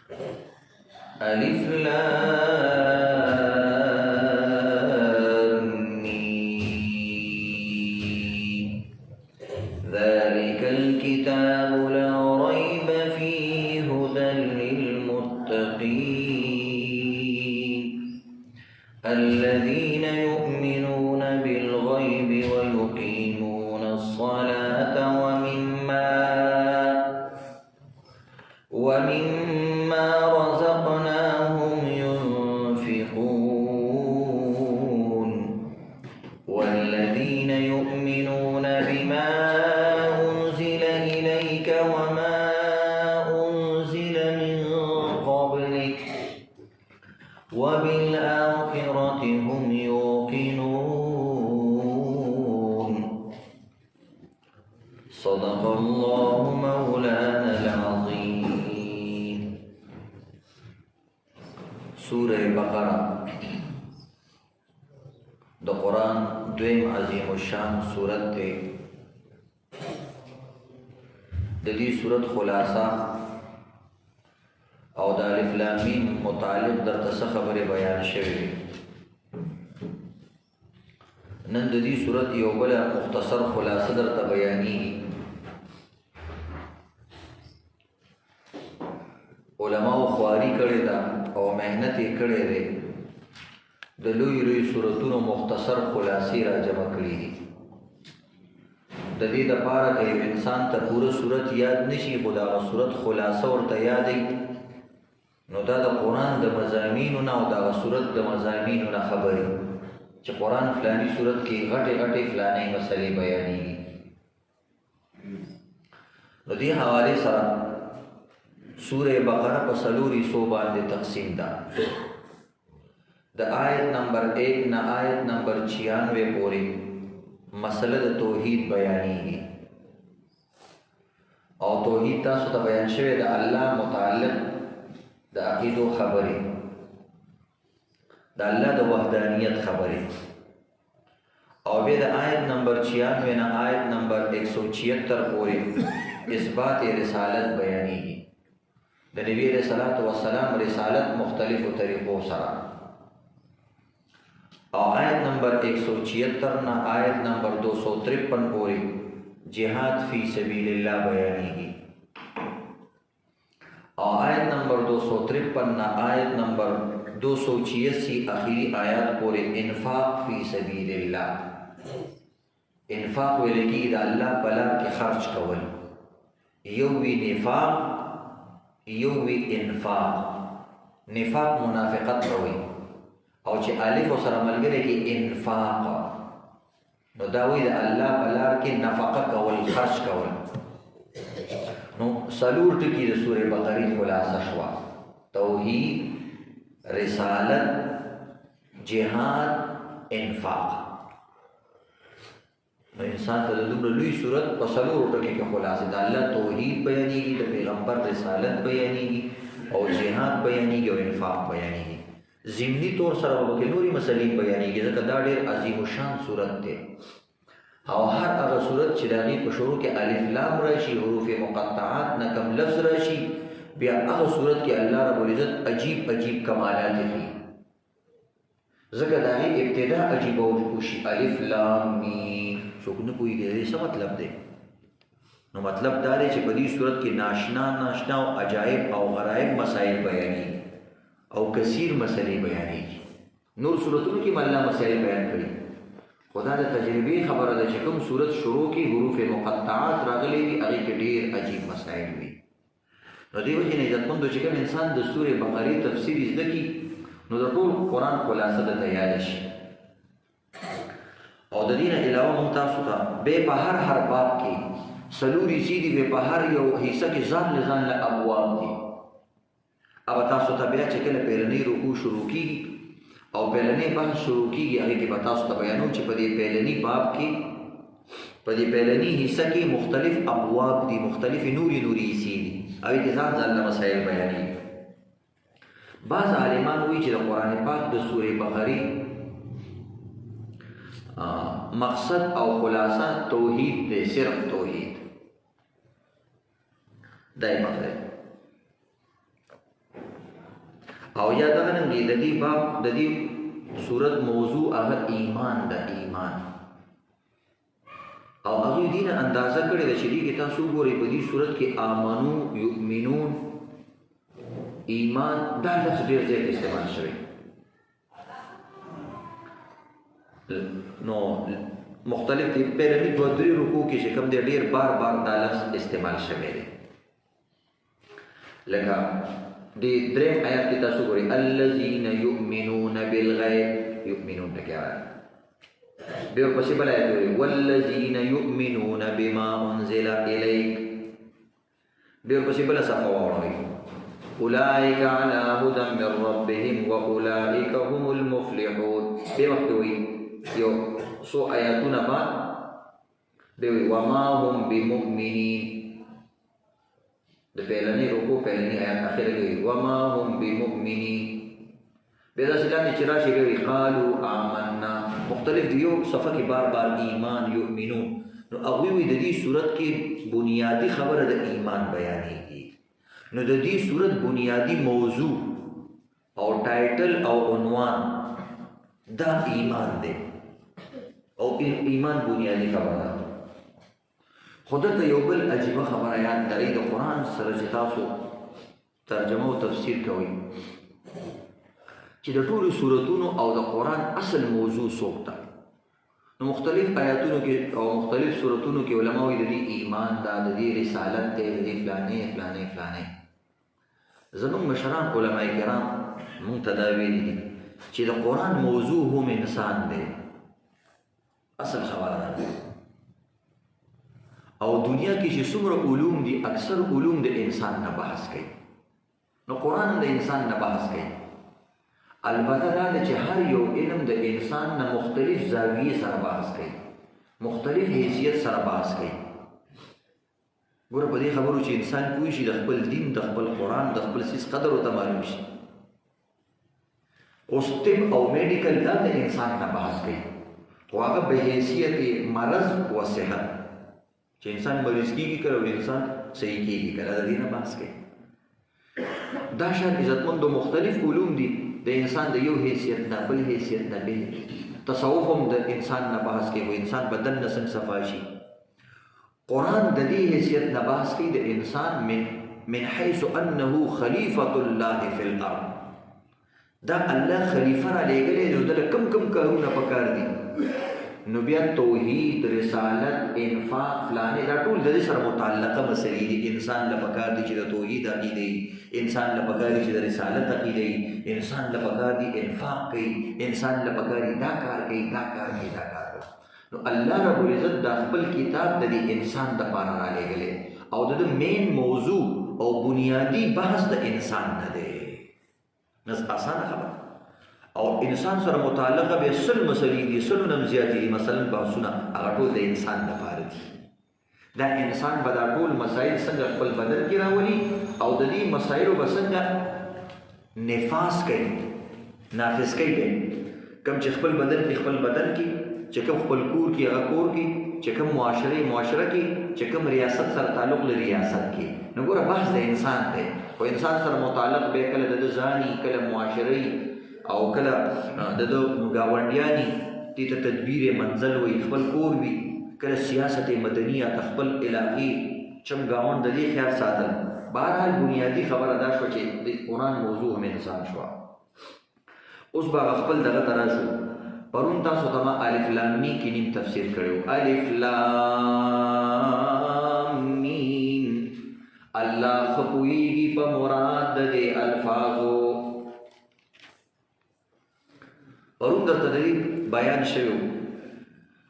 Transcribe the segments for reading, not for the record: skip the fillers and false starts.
ألف لام ميم ذلك الكتاب لا ريب فيه هدى للمتقين الذين يؤمنون بالغيب ويقيمون الصلاة ومما رزقناهم ينفقون والذين يؤمنون بما أنزل إليك وما أنزل من قبلك وبالآخرة هم يوقنون صدق الله مولانا العظيم. سورة بقرة د قرآن دویم عظیم الشان سورت تے د دې سورت خلاصہ او د الف لام میم متعلق درته څه خبره بیان شوی. نن د دې سورت یو بل مختصر خلاصه درته بیانېږي. علماء خواري کړې ده او مهنت یې کړې ده د لوی لوی سورتونو مختصر خلاصې را جمع کړي دي. د دې لپاره که یو انسان ته پوره سورت یاد نشي خو د هغه سورت خلاصه ورته یادوي نو دا د قرآن د مضامینو نه او د هغه سورت د مضامینو نه خبرې چې قرآن فلاني سورت کې غټې غټې فلاني مسلې بیانېږي. نو دې حوالې سره سورہ بقرہ په څلورو حصو باندې تقسیم ده. د آیت نمبر 1 نه آیت نمبر 96 پورې مسله د توحید بیانېږي او توحید تاسو ته بیان شوی د الله متعلق د عقیدو خبرې د الله د وحدانیت خبرې او بیا د آیت نمبر 96 نه آیت نمبر 176 پورې اثبات رسالت بیانېږي. د نبی علیہ الصلوۃ والسلام رسالت مختلفو طریقو سره او آیت نمبر 176 نه آیت نمبر 253 پورې جهاد فی سبیل الله بیانېږي او آیت نمبر 253 نه آیت نمبر 286 اخیری آیات پورې انفاق فی سبیل الله. انفاق ویل کېږي د الله په لار کې خرچ کول. یو وی نفاق یو وی انفاق. نفاق منافقت روي او چې الف سره ملګری کې انفاق نو دا وی د الله په لار کې نفقه کول خرچ کول. نو څلور ټکي د سورې بقرې خلاصه شوه: توحید، رسالت، جهاد، انفاق. نو انسان ته د دومره لوی صورت په څلورو ټکي کې خلاصه د الله توحید بیانېږي، د پیغمبر رسالت بیانېږي او جهاد بیانېږي او انفاق بیانېږي. ضمني طور سره به نورې مسلې بیانېږي ځکه دا ډېر عظیم الشان صورت دی او هر هغه صورت چې د هغې په شروع کې الف لام راشي، حروف مقطعات نه کم لفظ راشي، بیا هغه صورت کې الله رب العزت عجیب عجیب کمالات ښیي ځکه د هغې ابتدا عجیبه وشي. الف لام میم څوک نه پوهېږي د دې څه مطلب دی. نو مطلب دا دی چې په دې صورت کې ناشنا او عجایب او غرایب مسایل بیانېږي او کثیر مسئلے بیانېږي. نور صورتونو کې الله مسائل بیان کړي خدا د تجربې خبره ده چې کوم صورت شروع کې حروف مقطعات راغلي وي هغې کې ډېر عجیب مسائل وي. نو دې وجې نه عزتمندو چې کوم انسان د سورې بقرې تفسیر زده کړي نو د ټول قرآن خلاصه درته یاده شي. او د دې نه علاوه موږ تاسو ته بیا په هر باب کې څلور حصې دي، بیا په هر یو حصه کې ځان له ابواب دي. او تاسو ته بیا چې کله پیلنۍ رکوع شروع کېږي او پیلنۍ بحث شروع کېږي هغې کې به تاسو ته بیانوم چې په دې پیلني باب کې په دې پیلني حصه کې مختلف ابواب دي، مختلفې نورې حصې دي، هغې کې ځان له مسایل بیانېږي. بعض عالمان وایي چې د قرآن پاک د سورې بقرې مقصد او خلاصه توحید دی، صرف توحید دا یې مطلب. او یا دغه نن د دې باب د دې صورت موضوع هغه ایمان د ایمان او هغه دین اندازه کړی د شری کې تاسو ګورئ په دې صورت کې آمنو یؤمنون ایمان دا لفظ ډیر ځای استعمال شوی نو مختلف دي پهلنی دوه درې رکوع کې چې کوم دی ډیر بار دا لفظ استعمال شوی دی لکه دی دریم آیات کې تاسو ګورئ الذين يؤمنون بالغیب یؤمنون ټکی بیا پسې بل آیات دی والذین یؤمنون بما انزل الیک بیا پسې بل صفه واورئ اولئک علی هدى من ربهم واولئک هم المفلحون بیا وخت وی یو سو آیاتونه بعد بیا وی وما هم بمؤمنین د پهلنی رکوع پهلنی آیات اخر کې وما هم بمؤمنین بیا سلام چې راشي وی قالوا آمنا مختلف دیو صفحه کې بار ایمان یؤمنون نو هغه وی د دې صورت کې بنیادی خبره د ایمان بیانېږي نو د دې صورت بنیادی موضوع او ټایټل او عنوان دا ایمان دی او ایمان بنیادی خبره خدای ته یو بل عجیب خبره یاد درې د قران سره چې تاسو ترجمه او تفسیر کوئ چې د ټولو سورتونو او د قران اصل موضوع څه نو مختلف آیاتونو کې او مختلف سورتونو کې علما وایي د ایمان دا د رسالت ته د فلانه زموږ مشران علما کرام مونږ ته دا ویلي دي چې د قران موضوع هم انسان دی اصل خبره ده او دنیا کې چې څومره علوم دي اکثر علوم د انسان نه بحث کوي نو قران د انسان نه بحث کوي البته دا چې هر یو علم د انسان نه مختلف زاویه سره بحث کوي مختلف حیثیت سره بحث کوي ګوره په دې خبرو چې انسان کوی شي د خپل دین د خپل قران د خپل سیس قدر او معلوم شي اوس طب او میډیکل دا د انسان نه بحث کوي او هغه به حیثیت مرض او صحت چې انسان مریض کیږي کړه او انسان صحیح کیږي کړه د دې نه بحث کوي دا شان عزتمند مختلف علوم دي د انسان د یو حیثیت نه بل حیثیت نه به تصوف هم د انسان نه بحث کوي او انسان بدن نه څنګه صفاشي قرآن د دې حیثیت نه بحث کوي د انسان من حيث انه خلیفۃ الله فی الارض دا الله خلیفہ را لګلې نو د کم کارونه پکار دي نو بیا توحید رسالت انفاق فلانه دا ټول د دې سره متعلقه مسلې دي انسان له پکار دي چې د توحید عقیده انسان له پکار دي چې د رسالت عقیده انسان له پکار دي انفاق کوي انسان له پکار دي دا کار کوي نو الله رب العزت د خپل کتاب د انسان د پاره را لګلې او د مین موضوع او بنیادی بحث د انسان نه دی نس آسان خبره او انسان سره متعلقه به سل مسلې دي سل نم زیاتې مثلا بحثونه هغه ټول د انسان لپاره دي دا انسان به دا ټول مسائل څنګه خپل بدن کې راولي او د دې مسایلو به څنګه نفاذ کوي نافذ کوي کوم چې خپل بدن کې چې کوم خپل کور کې هغه کور کې چې کوم معاشره کې چې کوم ریاست سره تعلق لري ریاست کې نو ګوره بحث د انسان دی او انسان سره متعلق به کله د ځاني کله معاشري او کله د گاونډیانی ته تدبیر منزل وي خپل کور وي کله سیاست مدنیه خپل الهي چم گاوند د دې خیال ساتل بهرحال بنیادی خبره دا شو چې د قرآن موضوع هم انسان شو اوس به خپل دغه تراشو پرون تاسو ته الف لام میم کې نیم تفسیر کړو الف لام میم الله خپويږي په مراد د الفاظو پرون درته د بیان شوی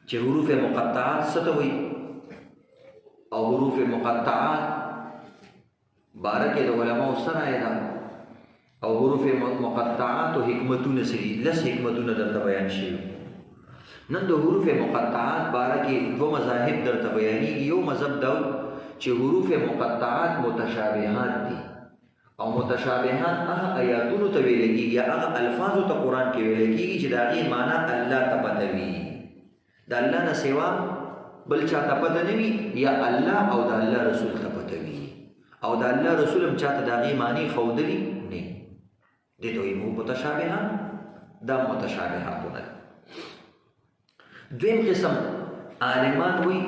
چې حروف مقطعات څه ته وایي او حروف مقطعات بارکه د علماء سره ایدا او حروف مقطعات او حکمتونه سری لس حکمتونه درته بیان شي نن د حروف مقطعات بارکه دو مذاهب درته بیانې یو مذهب دا چې حروف مقطعات متشابهات دي او متشابهات هغه آیاتونو ته ویل کېږي یا هغه الفاظو ته قران کې ویل کېږي چې دا غي معنی الله ته پته وي د الله نه سوا بل چا ته پته نه وي یا الله او د الله رسول ته پته وي او د الله رسول هم چاته دا غي معنی خودلی نه دې ته وایي متشابهات، دا متشابهاتونه. دویم قسم عالمان وایي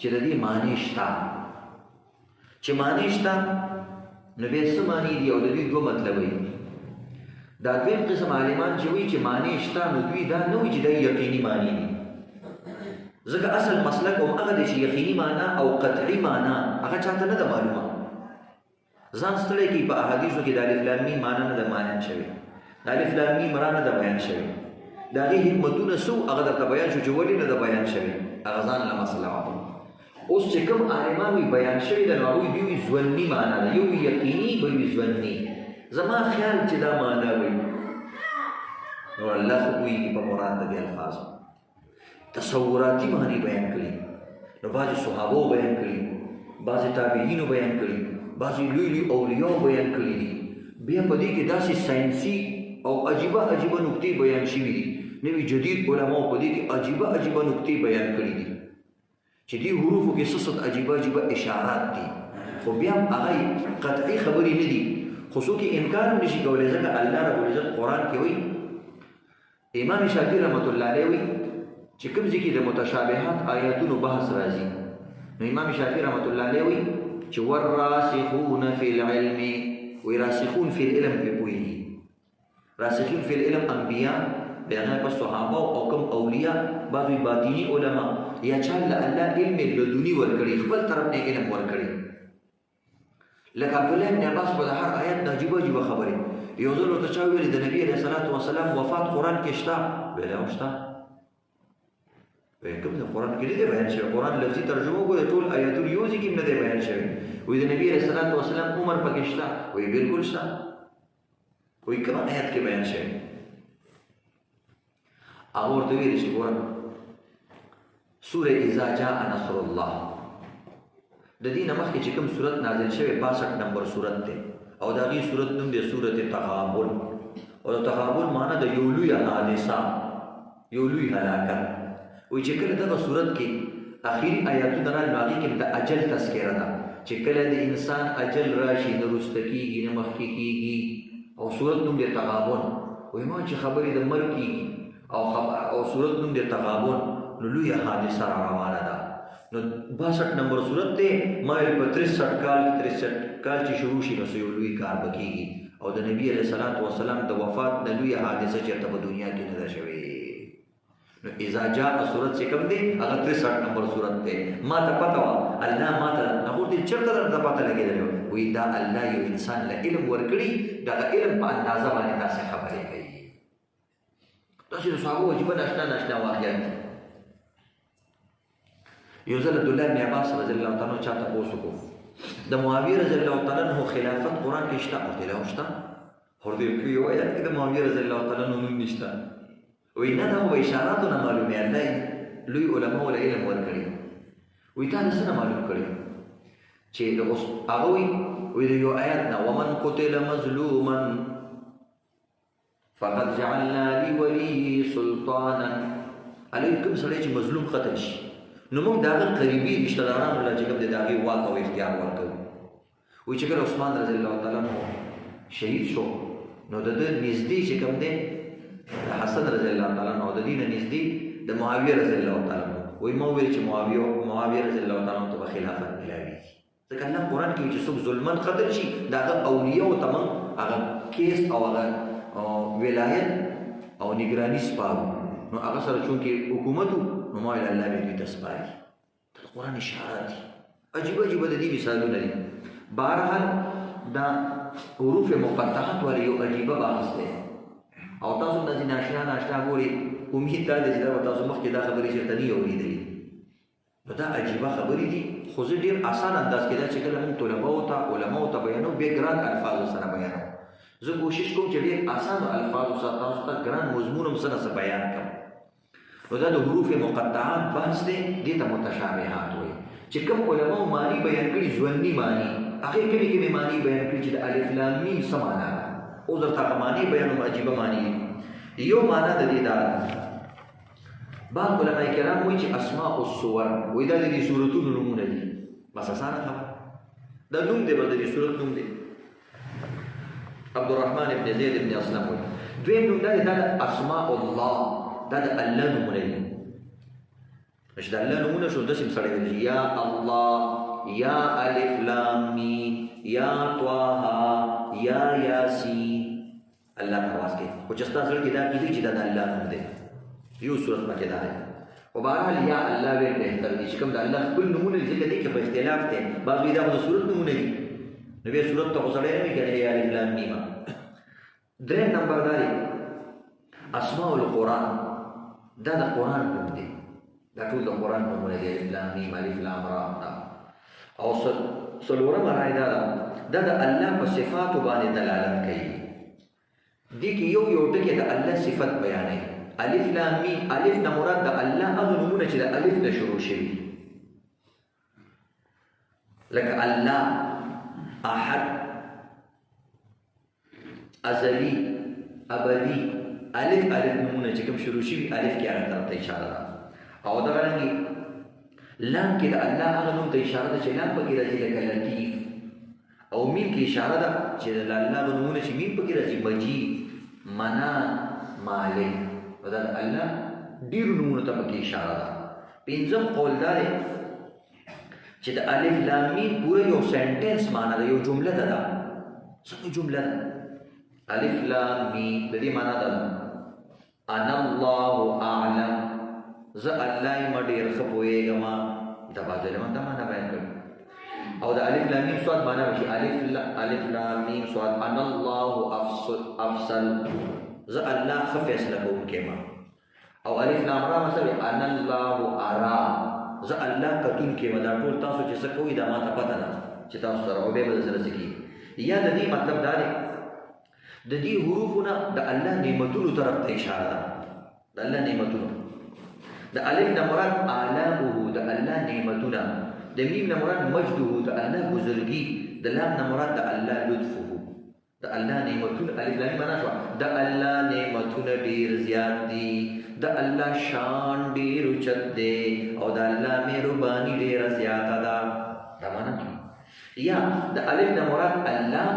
چې د دې معنی شته، چې معنی شته نو بیا څه معنی دي او د دې دوه مطلب وي. دا دویم قسم عالمان چې وایي چې معنی شته نو دوی دا نه وایي چې دا یقیني معنی دي، ځکه اصل مسلک هم هغه دی چې یقیني معنا او قطعي معنا هغه چاته نه ده معلومه. ځان ستړی کړي په احادیثو کې د الف لام میم معنا نه ده بیان شوې، د الف لام میم را نه ده بیان شوې، د هغې حکمتونه څه هغه درته بیان شو چې ولې نه ده بیان شوې، هغه ځان له مسله وه. اوس چې کوم عالمان وي بیان شوي ده نو هغوی دوی وي ژوندي معنا ده، یو وي یقیني بل وي ژوندي. زما خیال چې دا معنا وي نو الله خو پوهېږي په مراد د دې الفاظو. تصوراتي معنی بیان کړي نو بعضې صحابو بیان کړي، بعضې تابعینو بیان کړي، بعضې لوی لوی اولیاو بیان کړي دي. بیا په دې کې داسې ساینسي او عجیبه عجیبه نکتې بیان شوي دي، نوي جدید علماو په دې کې عجیبه عجیبه نکتې بیان کړي دي چې دې حروفو کې څه عجیبه عجیبه اشارات دي، خو بیا هم هغه قطعي خبرې نه دي، خو څوک یې انکار هم نشي کولی، ځکه الله رب العزت قرآن کې وایي. امام شافعي رحمت الله علیه وایي چې کوم ځای کې د متشابهات آیاتونو بحث راځي نو امام شافعي رحمت الله علیه وایي چې والراسخون فی العلم، وایي راسخون فی العلم پرې پوهېږي. راسخون فی العلم انبیا، بیانه په صحابه او کوم اولیاء، بعض باطینی علما، یا چا له الله علم لدني ورکړي، خپل طرف نه علم ورکړي. لکه عبدالله بن عباس په هر آیت نه عجیبه عجیبه خبرې. یو ځل ورته چا ویلي د نبي علیه الصلاة وسلام وفات قرآن کې شته؟ ویلی هم شته. کوم د قرآن کې نه دی بیان شوی، قرآن لفظي ترجمه وګورئ ټول آیتونه یو ځای کې نه دی بیان شوی. وایي د نبي علیه الصلاة وسلام عمر پکې شته؟ وایي بلکل شته. وایي کوم آیت کې بیان شوی؟ هغه ورته ویلي چې ګوره سوره اذا جاء نصر الله د دې نه مخکې چې کوم سورت نازل شوی 62 نمبر سورت دی او د هغې سورت نوم دی سورت تغابن. او د تغابن معنی د یو لوی حادثه، یو لوی هلاکت. وایي چې کله دغه سورت کې اخري آیاتونه راغلي نو هغې کې د اجل تذکره ده چې کله د انسان اجل راشي نه وروسته کېږي نه مخکې کېږي، او سورت نوم دی تغابن. وایي ما چې خبرې د مرګ کېږي او سورت نوم دی تغابن نو لویه حادثه را روانه ده. نو 62 نمبر صورت دی، ما ویل په 63 کال چې شروع شي نو یو لوی کار به کېږي او د نبي علیه الصلاة وسلام د وفات د لویه حادثه چېرته په دنیا کې نه ده شوې. نو اذا جاء صورت چې کوم دی هغه 63 نمبر صورت دی. ما ته پته وه، الله ما ته هغو دې چېرته درته پته لګېدلې وه؟ وایي دا الله یو انسان له علم ورکړي، دغه علم په اندازه باندې داسې خبرې کوي. داسې د صحابو عجیبه ناشنا واقعات دي. یو ځل عبدالله بن عباس رضی الله تعالی عنہ چا تپوس وکړو د معاویه رضی الله تعالی عنہ خلافت قرآن کې شته؟ ورته ویل شته. ورته ویل یو آیت کې د معاویه رضی الله تعالی عنہ نوم نشته. وایي نه دا خو اشاراتو نه معلومې، الله لوی علما وله علم ورکړي. وایي تا نه څه نه معلوم کړي چې هغه وایي د یو آیت نه ومن قتل مظلوما فقد جعلنا لوليه سلطانا، علی کوم سړی چې مظلوم قتل شي نو موږ د هغه قریبي رشته دارانو له چې کوم د هغې واک او اختیار ورکوو. وایي چې کله عثمان رضی الله تعالی عنه شهید شو نو د ده نږدې چې کوم دی د حسن رضی الله تعالی عنه او د دې نه نږدې د معاویه رضی الله تعالی عنه. وایي ما وویل چې معاویه رضی الله تعالی عنه ته به خلافت ملاوېږي، ځکه الله قرآن کې چې څوک ظلمن قتل شي د هغه اولیاو ته موږ هغه کیس او هغه ولایت او نگرانی سپارو. نو هغه سره چونکې حکومت نو ما ویل الله به دوی ته سپاري. د قرآن اشارات دي، عجیبه عجیبه د دې مثالونه دي. بهرحال دا حروف مقطعات والا یو عجیبه بحث دی او تاسو داسې ناشنا ګورئ. امید دا دی چې دا به تاسو مخکې دا خبرې چېرته نه یې اورېدلي. نو دا عجیبه خبرې دي، خو زه ډېر اسان انداز کې دا چې کله موږ طلباو ته علماو ته بیانو بیا ګران الفاظو سره بیانو. زه کوشش کوم چې ډېر اسانو الفاظو سره تاسو ته ګران مضمون هم څه نه څه بیان کړم. نو دا د حروف مقطعات بحث دی، دې ته متشابهات وایي. چې کوم علماو معنی بیان کړي ژوندي معنی، هغې کومې معنی بیان کړي چې د الف لام میم څه معنا ده. اوس درته هغه معنی بیانوم، عجیبه معنی دي. یو معنا د دې دا ده، بعض علماء کرام وایي چې اسماء الصور وایي دا د دې صورتونو نومونه دي. بس اسانه خبره دا نوم دی، به د دې صورت نوم دی. عبد الرحمن ابن زید ابن اسلم وایي. دویم نوم دا د اسماء الله، دا د الله نومونه دي. چې د الله نومونه شو داسې سړی ویل یا الله، یا الف لام میم، یا طه، یا یاسین. الله ته واس کوي خو چې ستا زړه کې دا کېږي چې دا د الله نوم دی. یو صورت مکې دا دی. خو بهرحال یا الله ویل بهتر دي چې کوم د الله خپل نومونه دي، ځکه دې کې په اختلاف دی. بعض وایي دا خو د صورت نومونه دي، نو بیا صورت ته خو سړی نه وایي که یا الف لام میم. دریم نمبر دا دی اسماء القرآن، دا د قرآن نوم دی. دا ټول د قرآن نومونه دي، الف لام میم، الف لام را. او څلورمه رایه دا ده دا د الله په صفاتو باندې دلالت کوي. دې کې یو یو ټکی د الله صفت بیانوي. الف لام میم، الف نه مراد د الله هغه نومونه چې د الف نه شروع شوي، لکه الله، احد، ازلی، ابدی. الف نومونه چې کوم شروع شوي الف کې هغه طرف ته اشاره ده. او دغه رنګې لام کې د الله هغه نوم ته اشاره ده چې لام پکې راځي، لکه لطیف. او میم کې اشاره ده چې د الله هغه نومونه چې میم پکې راځي، مجید، منان، مالک. او دا د الله ډېرو نومونو ته پکې اشاره ده. پنځم قول دا دی چې د الف لام میم پوره یو سنټنس معنا ده، یو جمله ده. دا څنګه جمله ده؟ الف لام میم د دې معنا ده انا الله اعلم، زه الله یم ډېر ښه پوهېږم. دا بعض علما دا معنا بیان کړي. او د الف لام میم صاد معنا وشي الف لام میم صاد انا الله افصل، زه الله ښه فیصله کوونکی یم. او الف لام را مثلا انا الله ارا، زه الله کتونکی یم. دا ټول تاسو چې څه کوئ دا ما ته پته ده چې تاسو سره او بیا به سره څه کېږي. یا د دې مطلب دا دی د دې حروفونه د الله نعمتونو طرف ته اشاره ده. د الله نعمتونو، د الف نه مراد آلاؤه، د الله نعمتونه. د میم نه مراد مجده، د الله بزرګي. د لام نه مراد د الله لطفه، د الله نعمتونه. الف لام معنا شو د الله نعمتونه ډیر زیات دي، د الله شان ډیر اوچت دی، او د الله مهرباني ډیر زیاته ده. دا معنا یا د الف نه مراد الله،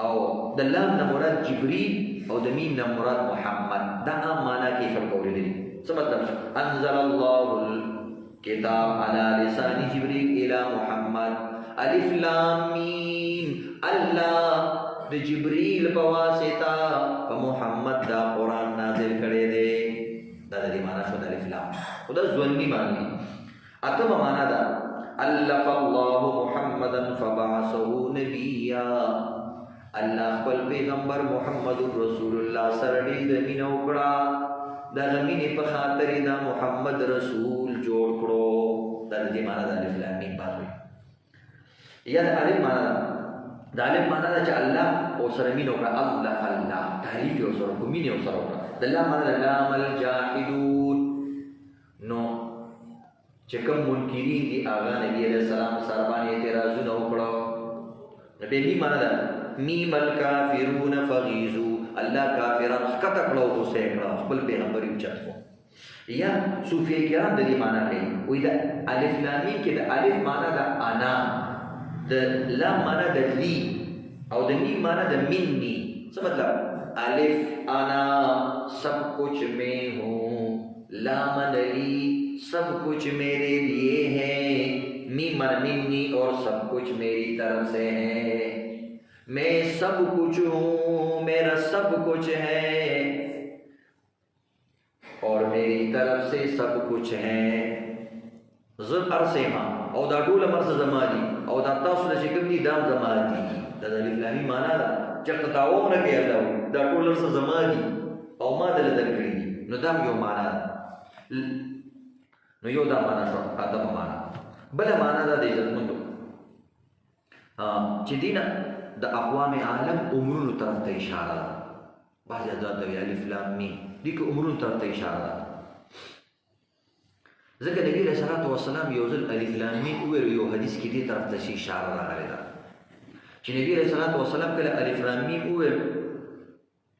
او د لام نه مراد جبريل، او د میم نه مراد محمد. دا عام معنا کې خلک اورېدلي. څه مطلب؟ انزل الله الكتاب على لسان جبريل الى محمد. الف لام میم الله د جبريل په واسطه په محمد دا قرآن نازل کړی دی. دا د دې معنا شو د الف لام. خدا ځواني معنی. اتمه معنا ده الف الله محمدا فبعثه نبيا، الله خپل پیغمبر محمد رسول الله سره دې مینه وکړه، دا مینې په خاطر دا محمد رسول جوړ کړو. دا دې معنا ده الف لام میم باندې. یا د الف معنا ده د الف معنا ده چې الله او سره مینه وکړه، الله الله تعریف یې سره کو مینه سره وکړه. د لام معنا ده لام الجاحدون. نو چې کوم منکرین دي هغه نبی علیہ السلام سره باندې اعتراضونه وکړو. نبی میم معنا ده میم الکافرون فغیظوا، الله کافران ښکته کړه او غوسه یې کړه، خپل پیغمبر یې اوچت کړو. یا صوفیه کرام د دې معنا کوي، وایي د الف لام میم کې د الف معنا ده انا، د لام معنا د لی، او د میم معنا د منی. څه مطلب؟ الف انا سب کچھ میں ہوں، لام لی سب کچھ میرے لیے ہے، میم منی اور سب کچھ میری طرف سے ہے. میں سب کچھ ہوں، میرا سب کچھ ہے، اور میری طرف سے سب کچھ ہے. زه ارسه ما او دا ټول مرسه زما دي، او دا تاسو چې کوم دي دا زما دي. دا د الف لام معنا ده چې تطاوونه کوي الله، دا ټول مرسه زما دي او ما دل درکړي دي. نو دا یو معنا ده. نو یو دا معنا شو. ادم معنا بل معنا ده د عزتمندو چې دینه د اقوام عالم عمرونو طرف ته اشاره ده. بعض ازاد د الف لام میم دي که عمرونو طرف ته اشاره ده. ځکه نبی علیہ الصلوۃ والسلام یو ځل الف لام میم وویل، یو حدیث کې دې طرف ته اشاره راغلی ده چې نبی علیہ الصلوۃ والسلام کله الف لام میم وویل،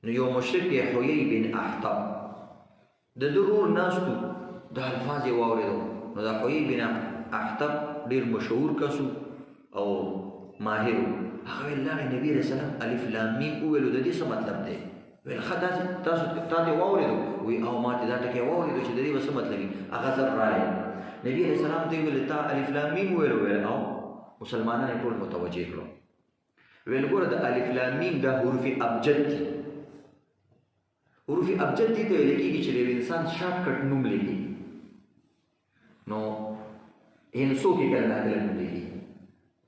نو یو مشرک حویی بن احطب د ضرور ناستو د الفاظ یې واورېدو. نو دا حویی بن احطب ډېر مشهور کسو او ماهر، هغه الله نبی رسول الله الف لام میم ویلو د دې څه مطلب دی ویل خدای تاسو ته واوریدو وی او ما ته دا ټکی واوریدو چې د دې څه مطلب دی هغه سره راځي نبی رسول الله ته ویل تا الف لام میم ویلو ویل او مسلمانانو ټول متوجه کړو ویل ګوره د الف لام میم د حروف ابجد دي حروف ابجد دي ته لکه چې د انسان شارټ کټ نوم لیکي نو ان څوک یې کله نوم لیکي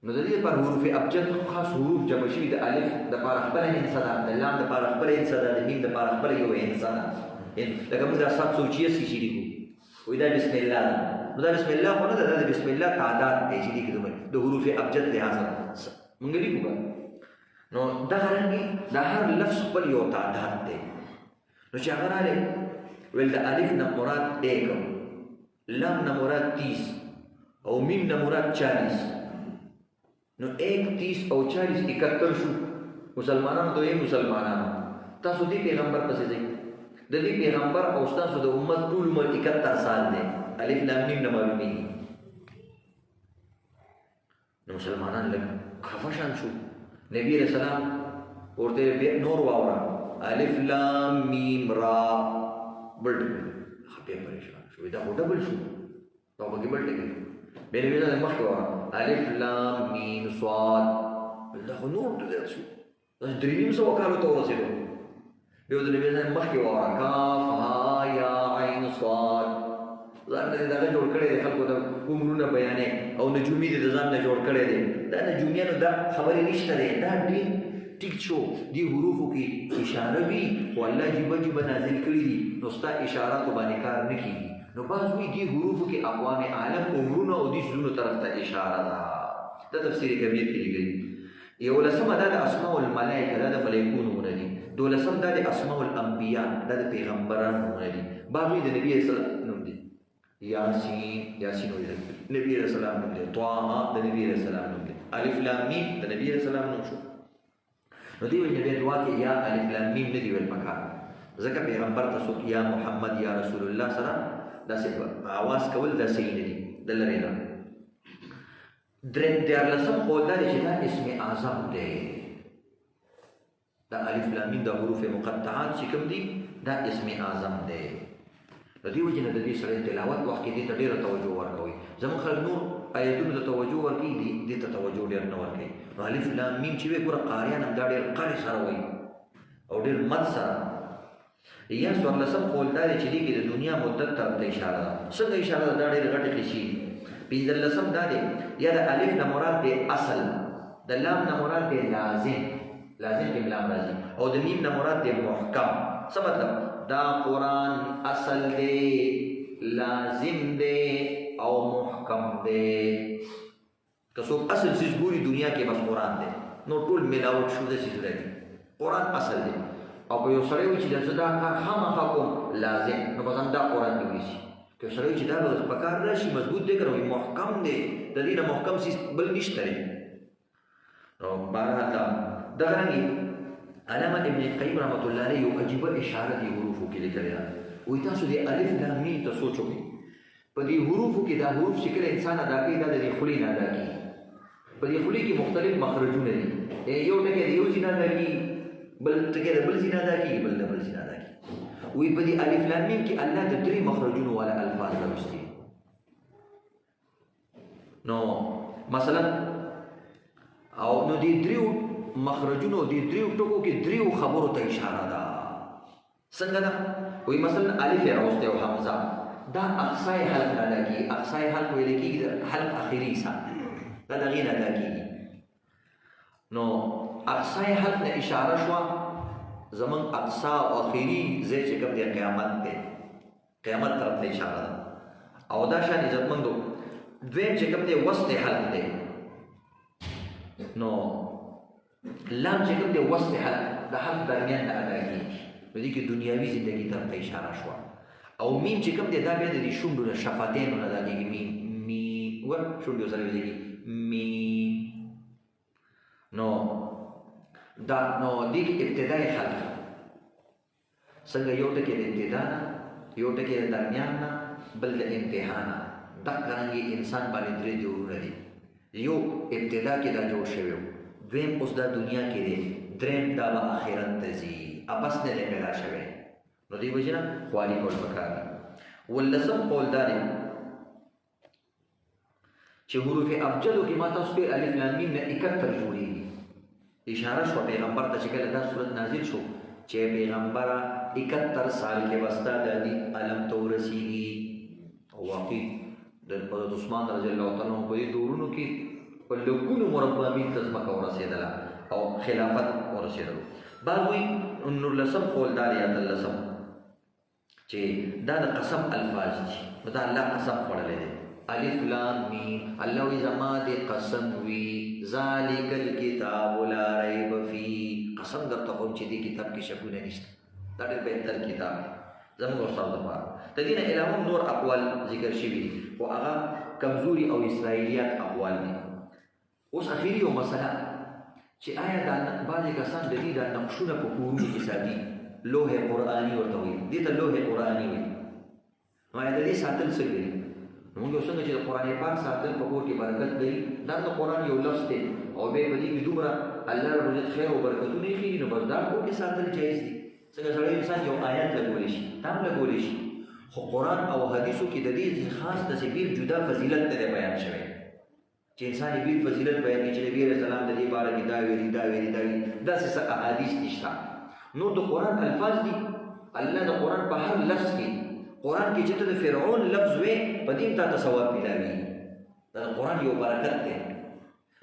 نو د دې پر حروف ابجد خاص حروف جمع شوي د الف د پر خپل انسان د لام د پر خپل انسان د میم د پر خپل یو انسان لکه موږ 786 چې لیکو وې دا بسم الله نو دا بسم الله خو نه ده د بسم الله تعداد دی چې لیکو د حروف ابجد له حاصل موږ لیکو نو دا رنګي دا هر لفظ خپل یو تعداد دی نو چې هغه راځي ول د الف نه مراد 1 لام نه مراد 30 او میم نه مراد 40 نو 1 30 او 40 71 شو مسلمانانو دوی مسلمانانو تاسو دې پیغمبر پسې ځئ د دې پیغمبر او تاسو د امت ټول عمر 71 سال دی الف لام میم نه معلومي نو مسلمانان لږ خفشان شو نبی رسول الله ورته نور واورا الف لام میم را بل خپې پریشان شو دا ډبل شو دا به بل ټکی به نبی رسول الله مخکې الف لام میم صاد دا نور ډېر شو دا دریم څو کالو ته ورسېدو به د نبی رسول الله مخکې کاف ها یا عین صاد ځان دې دا جوړ کړی دی خلکو ته عمرونه بیانې او نجومي دې ځان نه جوړ کړی دی دا نجومیانو دا خبرې نشته دی دا ډېر ټیک شو دی حروفو کې اشاره وي خو الله جیبه نازل کړي دي نو ستا اشاراتو باندې کار نه کېږي نو بعض وي دي حروفو کې اقوام عالم عمرونه او دي سلونو طرف ته اشاره ده دا تفسیر کبیر کې لګي یو لسمه دا د اسماء الملائکه دا د ملائکونو دي دولسم دا د اسماء الانبیاء دا د پیغمبرانو دي بعض وي د نبی صلی الله علیه وسلم دي یاسین وي نبی رسول الله نوم دی طه د نبی رسول الله نوم دی الف لام میم د نبی رسول الله نوم شو نو دی نبی دعا کې یا الف لام میم نه دی ویل پکار ځکه پیغمبر تاسو یا محمد یا رسول الله سره دا څه आवाज کول دا صحیح نه دي د لری نه درې لسم خدای چې دا اسم اعظم دی دا الف لام میم د حروف مقطعات چې کوم دي دا اسم اعظم دی د دې وجه نه د دې سره تلاوت وخت کې دې ته ډېره توجه ورکوي زموږ خلک نور آیتونو ته توجه ورکوي دې ته توجه ډېر نه ورکوي نو الف لام میم چې وي ګوره قاریان هم دا ډېر قاري سره وایي او ډېر مد سره یا څوارلسم قول دا دی چې دې کې د دنیا مدت ته اشاره ده څنګه اشاره ده دا ډېرې غټې قصې دي پنځلسم دا دی یا د الف نه مراد دی اصل د لام نه مراد دی لازم کې لام راځي او د میم نه مراد دی محکم څه مطلب دا قرآن اصل دے لازم دے او محکم دے کسو اصل چیز گوری دنیا کے بس قرآن دے نو ټول ملاوٹ شده چیز رہی قرآن اصل دے او که یو سړی وي چې د زه دا کار خامخا کوم لازم نو بس هم دا قرآن دی ویسي که یو سړی وي چې دا به په کار راشي مضبوط دی که نه محکم دی د دې نه محکم چیز بل نشته دی نو بهرحال دغه رنګې علامه ابن قیم رحمت الله علیه یو عجیبه اشاره دی حروفو کې لیکلې ده وایي تاسو د الف لام میم ته سوچ وکړئ په دې حروفو کې دا حروف چې کله انسان ادا کوي دا د دې خولې نه ادا کېږي په دې خولې کې مختلف مخرجونه دي یو ټکی د یو ځای نه ادا کېږي بل ټکی د بل ځای نه ادا کېږي بل د بل ځای نه ادا کېږي وایي په دې الف لام میم کې الله د درې مخرجونو والا الفاظ راوستي نو مثلا او نو دې دریو مخرجونو دي دریو ټکو کې دریو خبرو ته اشاره ده څنګه ده وایي مثلا الف راوسته او حمزه دا اقصای حلق نه لګي اقصای حلق ویل کېږي حلق اخیری حصہ دا دغې نه ادا کېږي نو اقصای حلق نه اشاره شوه زمون اقصا او اخیری ځای چې کوم دی قیامت دی قیامت طرف ته اشاره ده او دا شان عزتمندو دویم چې کوم دی وسط حلق دی نو لام چې کوم دی وسط حلق د حلق درمیان نه ادا کېږي نو دې کې دنیاوي زندگی طرف ته اشاره شوه او میم چې کوم دی دا بیا د دې شونډو نه شفتینو نه ادا کېږي میم ور شونډو سره ویلېږي میم نو دا نو دې کې ابتدایي حلق څنګه یو ټکی د ابتدا نه یو ټکی د درمیان نه بل د انتها نه دغه رنګې انسان باندې درې جوړونه دي یو ابتدا کې دا جوړ شوی دویم اوس دا دنیا کې دی، دریم دا به آخرت ته ځي، اپس نه دی پیدا شوی. نو دې وجې نه خواري کول پکار دي. ولسم قول دا دی چې حروف ابجدو کې ما تاسو په الف لام میم نه 71 جوړېږي. اشاره شو پیغمبر ته چې کله دا صورت نازل شو چې پیغمبر 71 سال کې وستا د دې علم ته ورسېږي. او واقعي د حضرت عثمان رضی الله تعالی عنہ په دې دورونو کې په لکونو مربع میل ته ځمکه ورسېدله او خلافت ورسېدلو. بعض وایي نورلسم قول دا دی، اتلسم چې دا د قسم الفاظ دي. نو دا الله قسم خوړلی دی. الف لام میم، الله وی زما دې قسم وی ذالک الکتاب لا ریب فیه، قسم درته کوم چې دې کتاب کې شکونه نشته، دا ډېر بهتر کتاب دی زموږ استاد لپاره. د دې نه علاوه نور اقوال ذکر شوي دي خو هغه کمزوري او اسرائیلیات اقوال دي. اوس اخیری یو مسله چې آیا دا بعضې کسان د دې دا نقشونه په کورونو کې ساتي، لوح قرآني ورته وایي، دې ته لوح قرآني وایي. نو آیا د دې ساتل څه دي؟ موږ یو څنګه چې د قرآن پاک ساتل په کور کې برکت لري، دا د قرآن یو لفظ دی او بیا په دې کې دومره الله رب العزت خیر او برکتونه ایښي، نو بس دا کور کې ساتل جایز دي. څنګه سړی انسان یو آیت لګولی شي، دا هم لګولی شي، خو قرآن او حدیثو کې د دې خاص داسې بېل جدا فضیلت نه دی بیان شوی چې انسان یې بېل فضیلت بیان کړي چې نبي علیه السلام د دې باره کې دا ویلي دا ویلي دا ویلي، داسې څه احادیث نشته. نور د قرآن الفاظ دي، الله د قرآن په هر لفظ کې، قرآن کې چې ته د فرعون لفظ وې په دې تا ته ثواب ملاوي، دا د قرآن یو برکت دی.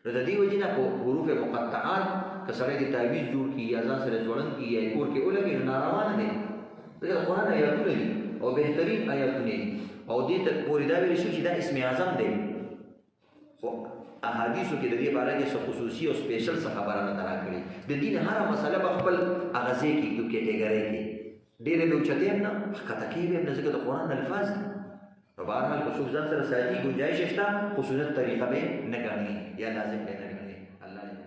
نو د دې وجې نه په حروف مقطعات که سړی د تعویض جوړ کړي یا ځان سره ځوړند کړي یا کور کې ولګي نو ناروا نه دی. ځکه د قرآن آیاتونه دي او بهترین آیاتونه دي او دې ته پورې دا ویل شوي چې دا اسم اعظم دی، خو احادیثو کې د دې باره کې څه خصوصي او سپیشل څه خبره نه ده کړې. د دین هره مسله په خپل هغه ځای کې کېټګرۍ کې ډېرې به اوچتې هم نه ښکته کېږي هم نه، ځکه د قرآن الفاظ دي. په بهرحال که څوک ځان سره ساتي، ګنجایش شته، خو سنت طریقه به نه ګڼي یا لازم به نه ګڼي. الله دې